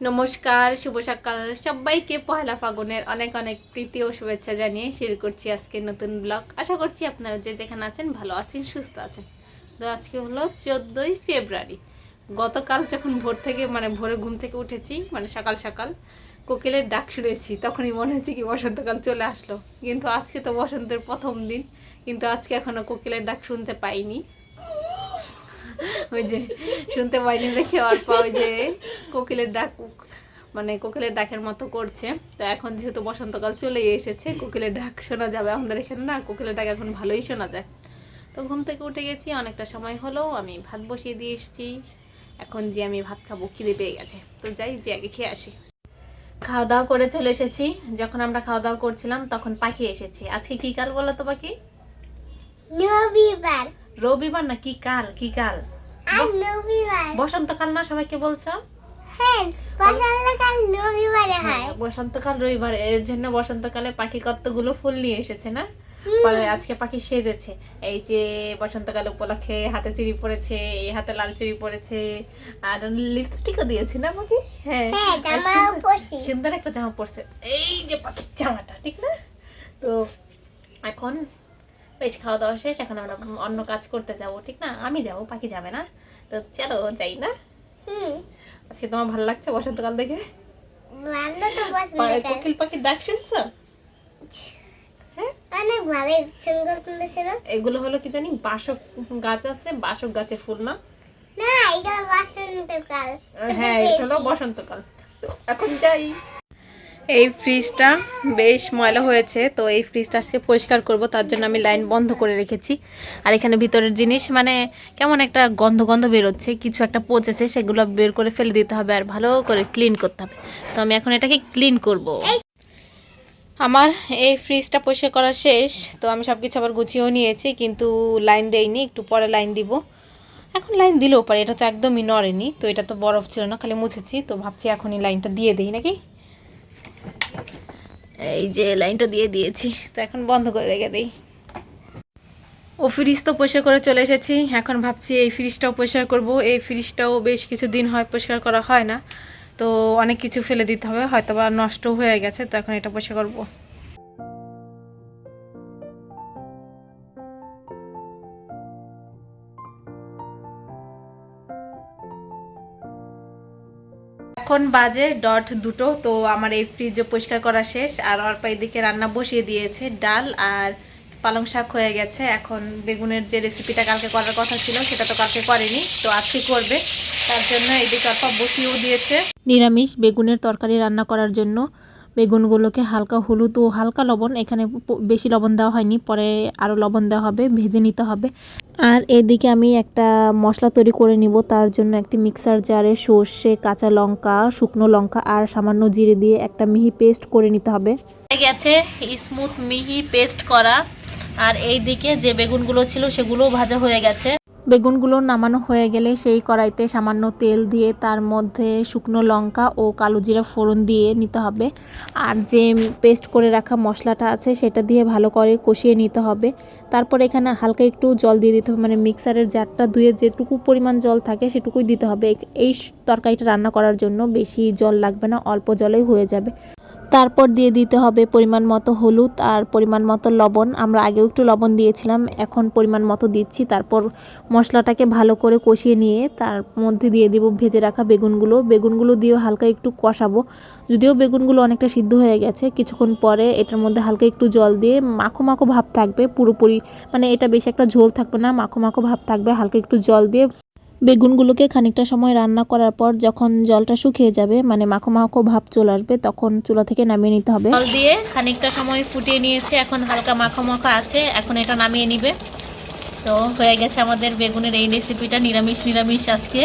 নমস্কার, শুভ সকাল সবাইকে। পহেলা ফাগুনের অনেক অনেক প্রীতি ও শুভেচ্ছা জানিয়ে শুরু করছি আজকে নতুন ব্লগ। আশা করছি আপনারা যে যেখানে আছেন ভালো আছেন, সুস্থ আছেন। তো আজকে হলো 14ই ফেব্রুয়ারি। গতকাল যখন ভোর থেকে ভোরে ঘুম থেকে উঠেছি, সকাল সকাল কোকিলের ডাক শুনেছি, তখনই মনে হচ্ছে কি বসন্তকাল চলে আসলো। কিন্তু আজকে তো বসন্তের প্রথম দিন, কিন্তু আজকে এখনো কোকিলের ডাক শুনতে পাইনি। ওই যে শুনতে পাইনি দেখে অর্পা ওই যে কোকিলের ডাক কোকিলের ডাকের মতো করছে। তো এখন যেহেতু বসন্তকাল চলে এসেছে, কোকিলের ডাক শোনা যাবে আমাদের এখানে। না, কোকিলের ডাক এখন ভালোই শোনা যায়। তো ঘুম থেকে উঠে গেছি, অনেকটা সময় হলো, আমি ভাত বসিয়ে দিয়ে এসেছি। এখন যে আমি ভাত খাবো, খিদে পেয়ে গেছে, তো যাই যে আগে খেয়ে আসি। খাওয়া দাওয়া করে চলে এসেছি। যখন আমরা খাওয়া দাওয়া করছিলাম তখন পাখি এসেছে। আজকে কি কাল বলো তো পাখি? রবিবার। রবিবার না, কি কাল? কি কাল? রবিবার। বসন্তকাল না সবাইকে বলছো? হ্যাঁ, বসন্তকাল রবিবারে হয়। বসন্তকাল রবিবার, এর জন্য বসন্তকালে পাখি কতগুলো ফুল নিয়ে এসেছে না। পরে আজকে পাখি সেজেছে। এই যে বসন্তকাল উপলক্ষে হাতে চুড়ি পরেছে, এই হাতে লাল চুড়ি পরেছে, আর লিপস্টিকও দিয়েছে না পাখি? হ্যাঁ, জামাও পরছি। সুন্দর একটা জামা পরছে। এই যে পাখির জামাটা, ঠিক না? তো এখন বেশ খাওয়া দাওয়া শেষ, এখন আমরা অন্য কাজ করতে যাব, ঠিক না? আমি যাব, পাখি যাবে না। তো চলো যাই না। আজকে তোমার ভালো লাগছে বসন্তকাল দেখে? ভালো তো বসন্তকাল। কোকিল পাখির ডাক শুনছো? হ্যাঁ, অনেক ভালো সুন্দর শুনতেছে না? এগুলো হলো কি জানি, বাসক গাছ আছে, বাসক গাছের ফুল না? না, এটা বসন্তকাল। হ্যাঁ, এটা হলো বসন্তকাল। তো এখন যাই। এই ফ্রিজটা বেশ ময়লা হয়েছে, তো এই ফ্রিজটা আজকে পরিষ্কার করব, তার জন্য আমি লাইন বন্ধ করে রেখেছি। আর এখানে ভিতরের জিনিস কেমন একটা গন্ধ গন্ধ বেরোচ্ছে, কিছু একটা পচেছে, সেগুলো বের করে ফেলে দিতে হবে আর ভালো করে ক্লিন করতে হবে। তো আমি এখন এটাকে ক্লিন করব। আমার এই ফ্রিজটা পরিষ্কার করা শেষ, তো আমি সব কিছু আবার গুছিয়েও নিয়েছি, কিন্তু লাইন দেইনি, একটু পরে লাইন দিব। এখন লাইন দিলেও পারে, এটা তো একদমই নড়েনি, তো এটা তো বরফ ছিল না, খালি মুছেছি, তো ভাবছি এখনই লাইনটা দিয়ে দিই নাকি। এই যে লাইনটা দিয়ে দিয়েছি, তো এখন বন্ধ করে রেখে দিই। ও ফ্রিজ তো পরিষ্কার করে চলে এসেছি, এখন ভাবছি এই ফ্রিজটাও পরিষ্কার করব। এই ফ্রিজটাও বেশ কিছুদিন হয় পরিষ্কার করা হয় না, তো অনেক কিছু ফেলে দিতে হবে, হয়তো বা নষ্ট হয়ে গেছে, তো এখন এটা পরিষ্কার করবো। এখন বাজে ডট 2টো, তো আমার এই ফ্রিজও পরিষ্কার করা শেষ। আর অল্প এদিকে রান্না বসিয়ে দিয়েছে, ডাল আর পালং শাক হয়ে গেছে। এখন বেগুনের যে রেসিপিটা কালকে করার কথা ছিল, সেটা তো কালকে করেনি, তো আজকে করবে, তার জন্য এদিকে অল্প বসিয়েও দিয়েছে। নিরামিষ বেগুনের তরকারি রান্না করার জন্য বেগুনগুলোকে হালকা হলুদ ও হালকা লবণ, এখানে বেশি লবণ দেওয়া হয়নি, পরে আরও লবণ দেওয়া হবে, ভেজে নিতে হবে। আর এদিকে আমি একটা মশলা তৈরি করে নিব, তার জন্য একটি মিক্সার জারে সর্ষে, কাঁচা লঙ্কা, শুকনো লঙ্কা আর সামান্য জিরে দিয়ে একটা মিহি পেস্ট করে নিতে হবে। গেছে স্মুথ মিহি পেস্ট করা। আর এই দিকে যে বেগুনগুলো ছিল সেগুলোও ভাজা হয়ে গেছে। বেগুনগুলো নামানো হয়ে গেলে সেই কড়াইতে সামান্য তেল দিয়ে তার মধ্যে শুকনো লঙ্কা ও কালো জিরা ফোড়ন দিয়ে নিতে হবে। আর যে পেস্ট করে রাখা মশলাটা আছে সেটা দিয়ে ভালো করে কষিয়ে নিতে হবে। তারপর এখানে হালকা একটু জল দিয়ে দিতে হবে, মিক্সারের জারটা ধুয়ে যেটুকু পরিমাণ জল থাকে সেটুকুই দিতে হবে। এই তরকারিটা রান্না করার জন্য বেশি জল লাগবে না, অল্প জলেই হয়ে যাবে। তারপর দিয়ে দিতে হবে পরিমাণ মতো হলুদ আর পরিমাণ মতো লবণ। আমরা আগেও একটু লবণ দিয়েছিলাম, এখন পরিমাণ মতো দিচ্ছি। তারপর মশলাটাকে ভালো করে কষিয়ে নিয়ে তার মধ্যে দিয়ে দিব ভেজে রাখা বেগুনগুলো দিয়েও হালকা একটু কষাবো। যদিও বেগুনগুলো অনেকটা সিদ্ধ হয়ে গেছে, কিছুক্ষণ পরে এটার মধ্যে হালকা একটু জল দিয়ে মাখো মাখো ভাব থাকবে, পুরোপুরি এটা বেশি একটা ঝোল থাকবে না, মাখো মাখো ভাব থাকবে। হালকা একটু জল দিয়ে বেগুনগুলোকে খানিকটা সময় রান্না করার পর যখন জলটা শুকিয়ে যাবে, মাখো মাখো ভাব চলে আসবে, তখন চুলা থেকে নামিয়ে নিতে হবে। জল দিয়ে খানিকটা সময় ফুটিয়ে নিয়েছে, এখন হালকা মাখো মাখো আছে, এখন এটা নামিয়ে নিবে। তো হয়ে গেছে আমাদের বেগুনের এই রেসিপিটা। নিরামিষ আজকে,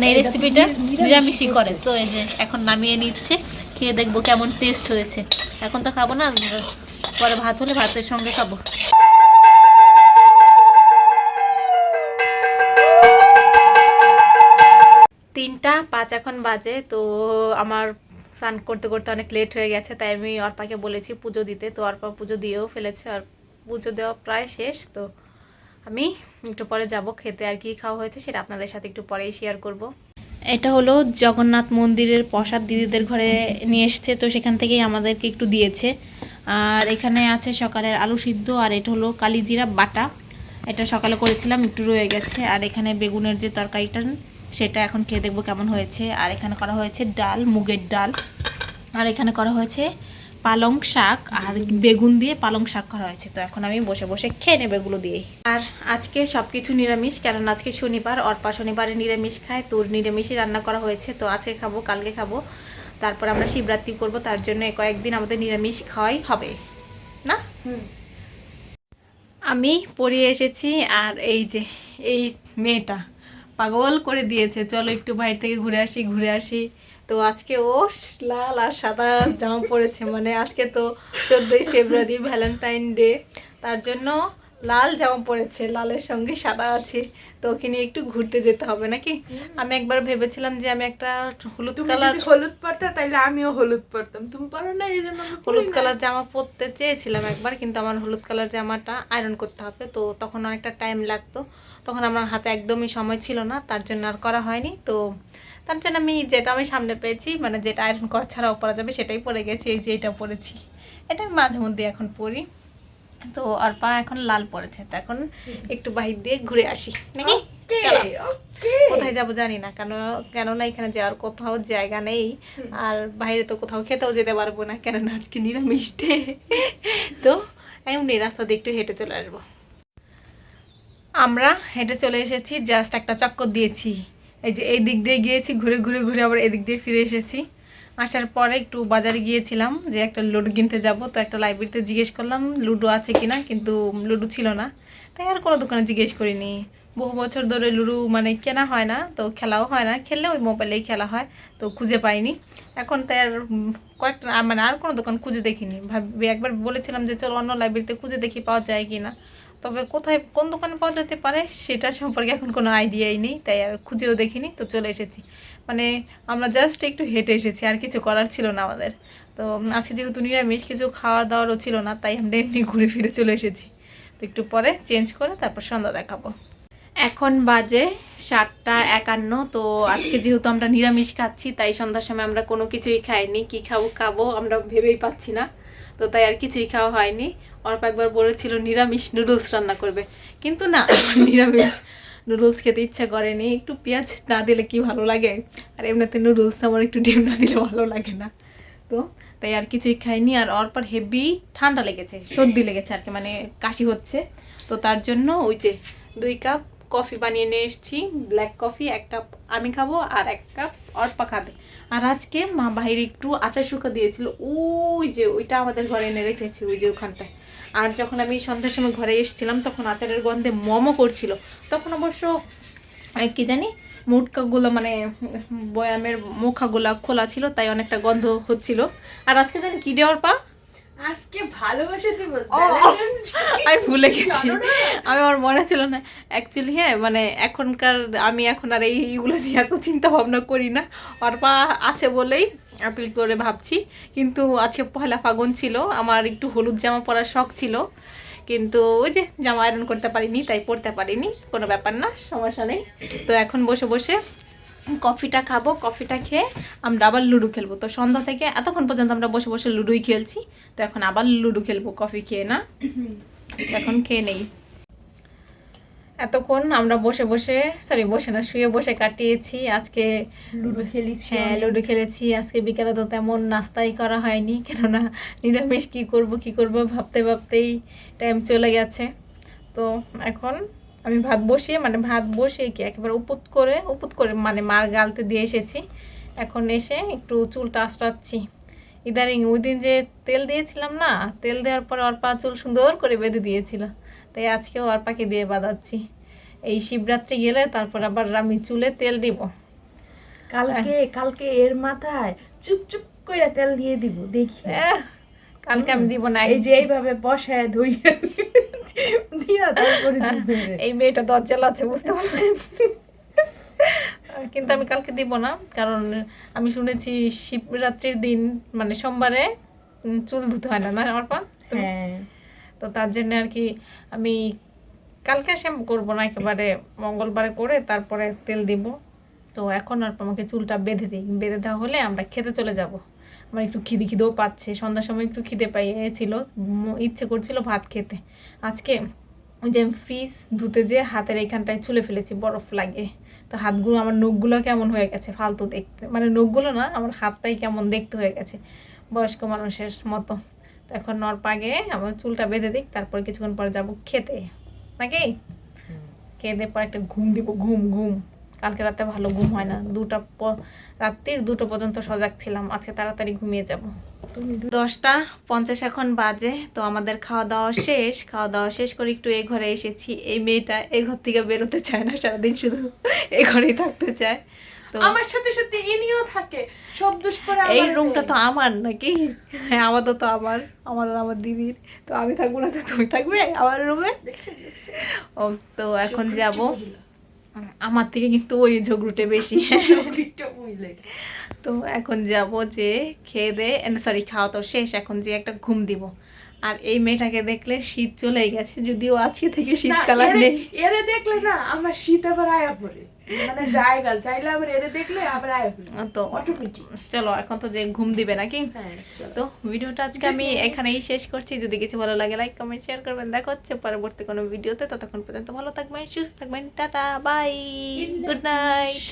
এই রেসিপিটা নিরামিষই করে। তো এই যে এখন নামিয়ে নিচ্ছে, খেয়ে দেখবো কেমন টেস্ট হয়েছে। এখন তো খাবো না, পরে ভাত হলে ভাতের সঙ্গে খাবো। 3টা 5 এখন বাজে। তো আমার স্নান করতে করতে অনেক লেট হয়ে গেছে, তাই আমি অর্পাকে বলেছি পুজো দিতে। তো অর্পা পুজো দিয়েও ফেলেছে, আর পুজো দেওয়া প্রায় শেষ। তো আমি একটু পরে যাব খেতে, আর কি খাওয়া হয়েছে সেটা আপনাদের সাথে একটু পরেই শেয়ার করব। এটা হলো জগন্নাথ মন্দিরের প্রসাদ দিদিদের ঘরে নিয়ে এসছে, তো সেখান থেকেই আমাদেরকে একটু দিয়েছে। আর এখানে আছে সকালের আলু সিদ্ধ, আর এটা হলো কালিজিরা বাটা, এটা সকালে করেছিলাম, একটু রয়ে গেছে। আর এখানে বেগুনের যে তরকারিটা সেটা এখন খেয়ে দেখবো কেমন হয়েছে। আর এখানে করা হয়েছে ডাল, মুগের ডাল। আর এখানে করা হয়েছে পালং শাক, আর বেগুন দিয়ে পালং শাক করা হয়েছে। তো এখন আমি বসে বসে খেয়ে নেব এগুলো দিয়েই। আর আজকে সব কিছু নিরামিষ, কারণ আজকে শনিবার, অর্পা শনিবারে নিরামিষ খায়, তো নিরামিষই রান্না করা হয়েছে। তো আজকে খাবো, কালকে খাবো, তারপর আমরা শিবরাত্রি করব, তার জন্য কয়েকদিন আমাদের নিরামিষ খাওয়াই হবে না। আমি পড়িয়ে এসেছি, আর এই যে এই মেয়েটা পাগল করে দিয়েছে, চলো একটু বাইরে থেকে ঘুরে আসি। তো আজকে ও লাল আর সাদা জামা পরেছে, মানে আজকে তো 14ই ফেব্রুয়ারি, ভ্যালেন্টাইন ডে, তার জন্য লাল জামা পরেছে, লালের সঙ্গে সাদা আছে। তো ওকে নিয়ে একটু ঘুরতে যেতে হবে নাকি। আমি একবার ভেবেছিলাম যে আমি একটা হলুদ কালার, হলুদ পরতা তাইলে আমিও হলুদ পরতাম, তুমি পারো না, এই জন্য হলুদ কালার জামা পরতে চেয়েছিলাম একবার, কিন্তু আমার হলুদ কালার জামাটা আয়রন করতে হবে, তো তখন অনেকটা টাইম লাগতো, তখন আমার হাতে একদমই সময় ছিল না, তার জন্য আর করা হয়নি। তো তার জন্য আমি যেটা আমি সামনে পেয়েছি, মানে যেটা আয়রন করা ছাড়াও পরা যাবে সেটাই পরে গেছি। এই যে এটা পরেছি, এটা আমি মাঝে মধ্যে এখন পরি। তো অর্পা এখন লাল পরেছে, তো এখন একটু বাহির দিয়ে ঘুরে আসি নাকি। চলো, কোথায় যাবো জানি না, কেননা এখানে যাওয়ার কোথাও জায়গা নেই, আর বাইরে তো কোথাও খেতেও যেতে পারবো না, কেননা আজকে নিরামিষ ডে। তো এমনি রাস্তা দিয়ে একটু হেঁটে চলে আসবো। আমরা হেঁটে চলে এসেছি, জাস্ট একটা চক্কর দিয়েছি, এই যে এই দিক দিয়ে গিয়েছি, ঘুরে ঘুরে ঘুরে আবার এদিক দিয়ে ফিরে এসেছি। আসার পরে একটু বাজারে গিয়েছিলাম যে একটা লুডো কিনতে যাব, তো একটা লাইব্রেরিতে জিজ্ঞেস করলাম লুডো আছে কিনা, কিন্তু লুডো ছিল না, তাই আর কোনো দোকানে জিজ্ঞেস করিনি। বহু বছর ধরে লুডো মানে কেনা হয় না, তো খেলাও হয় না, খেললে ওই মোবাইলেই খেলা হয়, তো খুঁজে পাইনি। এখন তাই আর কয়েকটা মানে আর কোনো দোকান খুঁজে দেখিনি, ভাবি একবার বলেছিলাম যে চলো অন্য লাইব্রেরিতে খুঁজে দেখি পাওয়া যায় কি না, তবে কোথায় কোন দোকানে পাওয়া যেতে পারে সেটা সম্পর্কে এখন কোনো আইডিয়াই নেই, তাই আর খুঁজেও দেখিনি। তো চলে এসেছি, মানে আমরা জাস্ট একটু হেঁটে এসেছি, আর কিছু করার ছিল না আমাদের। তো আজকে যেহেতু নিরামিষ, কিছু খাওয়া দাওয়ারও ছিল না, তাই আমরা এমনি ঘুরে ফিরে চলে এসেছি। তো একটু পরে চেঞ্জ করে তারপর সন্ধ্যা দেখাবো। এখন বাজে 7:51। তো আজকে যেহেতু আমরা নিরামিষ খাচ্ছি, তাই সন্ধ্যার সময় আমরা কোনো কিছুই খাইনি, কি খাবো আমরা ভেবেই পাচ্ছি না, তো তাই আর কিছুই খাওয়া হয়নি। অল্প একবার বলেছিল নিরামিষ নুডলস রান্না করবে, কিন্তু না, নিরামিষ নুডলস খেতে ইচ্ছা করেনি, একটু পেঁয়াজ না দিলে কি ভালো লাগে, আর এমনিতে নুডলস আমার একটু ডিম না দিলে ভালো লাগে না, তো তাই আর কিছুই খাইনি। আর অল্প হেভি ঠান্ডা লেগেছে, সর্দি লেগেছে আর কি, মানে কাশি হচ্ছে, তো তার জন্য ওই যে 2 কাপ কফি বানিয়ে নিয়ে এসেছি, ব্ল্যাক কফি, 1 কাপ আমি খাবো আর 1 কাপ অর্পা খাবে। আর আজকে মা বাইরে একটু আচার শুকা দিয়েছিল, ওই যে ওইটা আমাদের ঘরে এনে রেখেছি, ওই যে ওখানটায়। আর যখন আমি সন্ধ্যার সময় ঘরে এসেছিলাম, তখন আচারের গন্ধে মোমো করছিল, তখন অবশ্য কি জানি মুটকাগুলো মানে বয়ামের মুখাগুলা খোলা ছিল, তাই অনেকটা গন্ধ হচ্ছিল। আর আজকে জানি কি দেওয়ার পা, আজকে ভালোবাসা দিবস, আমি ভুলে গেছি, আমি আমার মনে ছিল না অ্যাকচুয়ালি। হ্যাঁ, মানে আমি এখন আর এইগুলো নিয়ে এত চিন্তা ভাবনা করি না, অর্পা আছে বলেই এত করে ভাবছি। কিন্তু আজকে পয়লা ফাগুন ছিল, আমার একটু হলুদ জামা পরার শখ ছিল, কিন্তু ওই যে জামা আয়রন করতে পারিনি, তাই পরতে পারিনি, কোনো ব্যাপার না, সমস্যা নেই। তো এখন বসে বসে কফিটা খাবো, কফিটা খেয়ে আমরা আবার লুডো খেলবো। তো সন্ধ্যা থেকে এতক্ষণ পর্যন্ত আমরা বসে বসে লুডোই খেলছি, তো এখন আবার লুডো খেলবো কফি খেয়ে না, এখন খেয়ে নেই। এতক্ষণ আমরা শুয়ে বসে কাটিয়েছি আজকে, লুডো খেলেছি। হ্যাঁ, লুডো খেলেছি আজকে বিকালে। তো তেমন নাস্তাই করা হয়নি, কেননা নিরামিষ কি করব ভাবতে ভাবতেই টাইম চলে গেছে। তো এখন আমি ভাত বসিয়ে কি একেবারে উপুত করে মানে মার গালতে দিয়ে এসেছি। এখন এসে একটু চুলটা আঁচড়াচ্ছি। ইদারিং ওই দিন যে তেল দিয়েছিলাম না, তেল দেওয়ার পরে অর্পা চুল সুন্দর করে বেঁধে দিয়েছিল, তাই আজকেও অর্পাকে দিয়ে বাঁধাচ্ছি। এই শিবরাত্রি গেলে তারপর আবার আমি চুলে তেল দিব। কালকে এর মাথায় চুপ করে তেল দিয়ে দিব, দেখি। কালকে আমি দিব না, এই যে এইভাবে বসায় ধুইয়া দিয়া তারপরে এই মেয়েটা দরজাল আছে, বুঝতে পারলেন। কিন্তু আমি কালকে দিব না, কারণ আমি শুনেছি শিবরাত্রির দিন মানে সোমবারে চুল ধুতে হয় না, না অর্পা? হ্যাঁ, তো তার জন্য আর কি আমি কালকে শ্যাম্পু করবো না, একেবারে মঙ্গলবারে করে তারপরে তেল দিব। তো এখন আর আমাকে চুলটা বেঁধে দিই, বেঁধে দেওয়া হলে আমরা খেতে চলে যাব। আমার একটু খিদেও পাচ্ছে, সন্ধ্যার সময় একটু খিদে পাইয়েছিল, ইচ্ছে করছিল ভাত খেতে। আজকে ওই যে ফ্রিজ ধুতে যে হাতের এইখানটায় চুলে ফেলেছি, বরফ লাগে, তো হাতগুলো আমার নখগুলো কেমন হয়ে গেছে ফালতু দেখতে, মানে নখগুলো না, আমার হাতটাই কেমন দেখতে হয়ে গেছে বয়স্ক মানুষের মতো। তো এখন নর পাগে আমার চুলটা বেঁধে দিক, তারপর কিছুক্ষণ পর যাব খেতে, নাকি খেয়ে দিয়ে পর একটা ঘুম দিব, ঘুম। কালকে রাতে ভালো ঘুম হয় না, রাত্রির 2টা পর্যন্ত সজাগ ছিলাম, আজকে তাড়াতাড়ি ঘুমিয়ে যাব। 10:50 এখন বাজে। তো আমাদের খাওয়া দাওয়া শেষ করে একটু এই ঘরে এসেছি। এই মেয়েটা এই ঘর থেকে বেরোতে চায় না, সারাদিন শুধু এই ঘরেই থাকতে চায়। তো আমার সাথে সাথে ইনিও থাকে, সব দোষ করে এই আমারে রুমটা দেয়। তো আমার নাকি? হ্যাঁ, আপাতত আমার আর আমার দিদির। তো আমি থাকবো না তো তুমি থাকবে আমার রুমে? দেখছেন? ও, তো এখন ঝগড়ুটে যাব। মহিলা। আমার থেকে কিন্তু ওই ঝগড়ুটে বেশি। ঝগড়ুটে মহিলা। তো এখন যাব যে খেয়ে দে, সরি খাওয়া তো শেষ, এখন যে একটা ঘুম দিব। আর এই মেয়েটাকে দেখলে শীত চলেই গেছে, যদিও আজকে থেকে শীতকাল আর নেই। এরে দেখলে না আমার শীত আবার আয়া পড়ে, মানে জায়গা চাইলে আবার এরে দেখলে আবার আয়া পড়ে তো অটোমেটিক। চলো এখন তো যে ঘুম দিবে নাকি? হ্যাঁ চলো। তো ভিডিওটা আজকে আমি এখানেই শেষ করছি। যদি কিছু ভালো লাগে লাইক কমেন্ট শেয়ার করবেন। দেখা হচ্ছে পরবর্তী কোনো ভিডিওতে, ততক্ষণ পর্যন্ত ভালো থাকবেন, সুস্থ থাকবেন, টাটা বাই, গুড নাইট।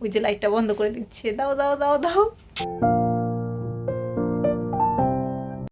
ওই যে লাইটটা বন্ধ করে দিচ্ছে, দাও।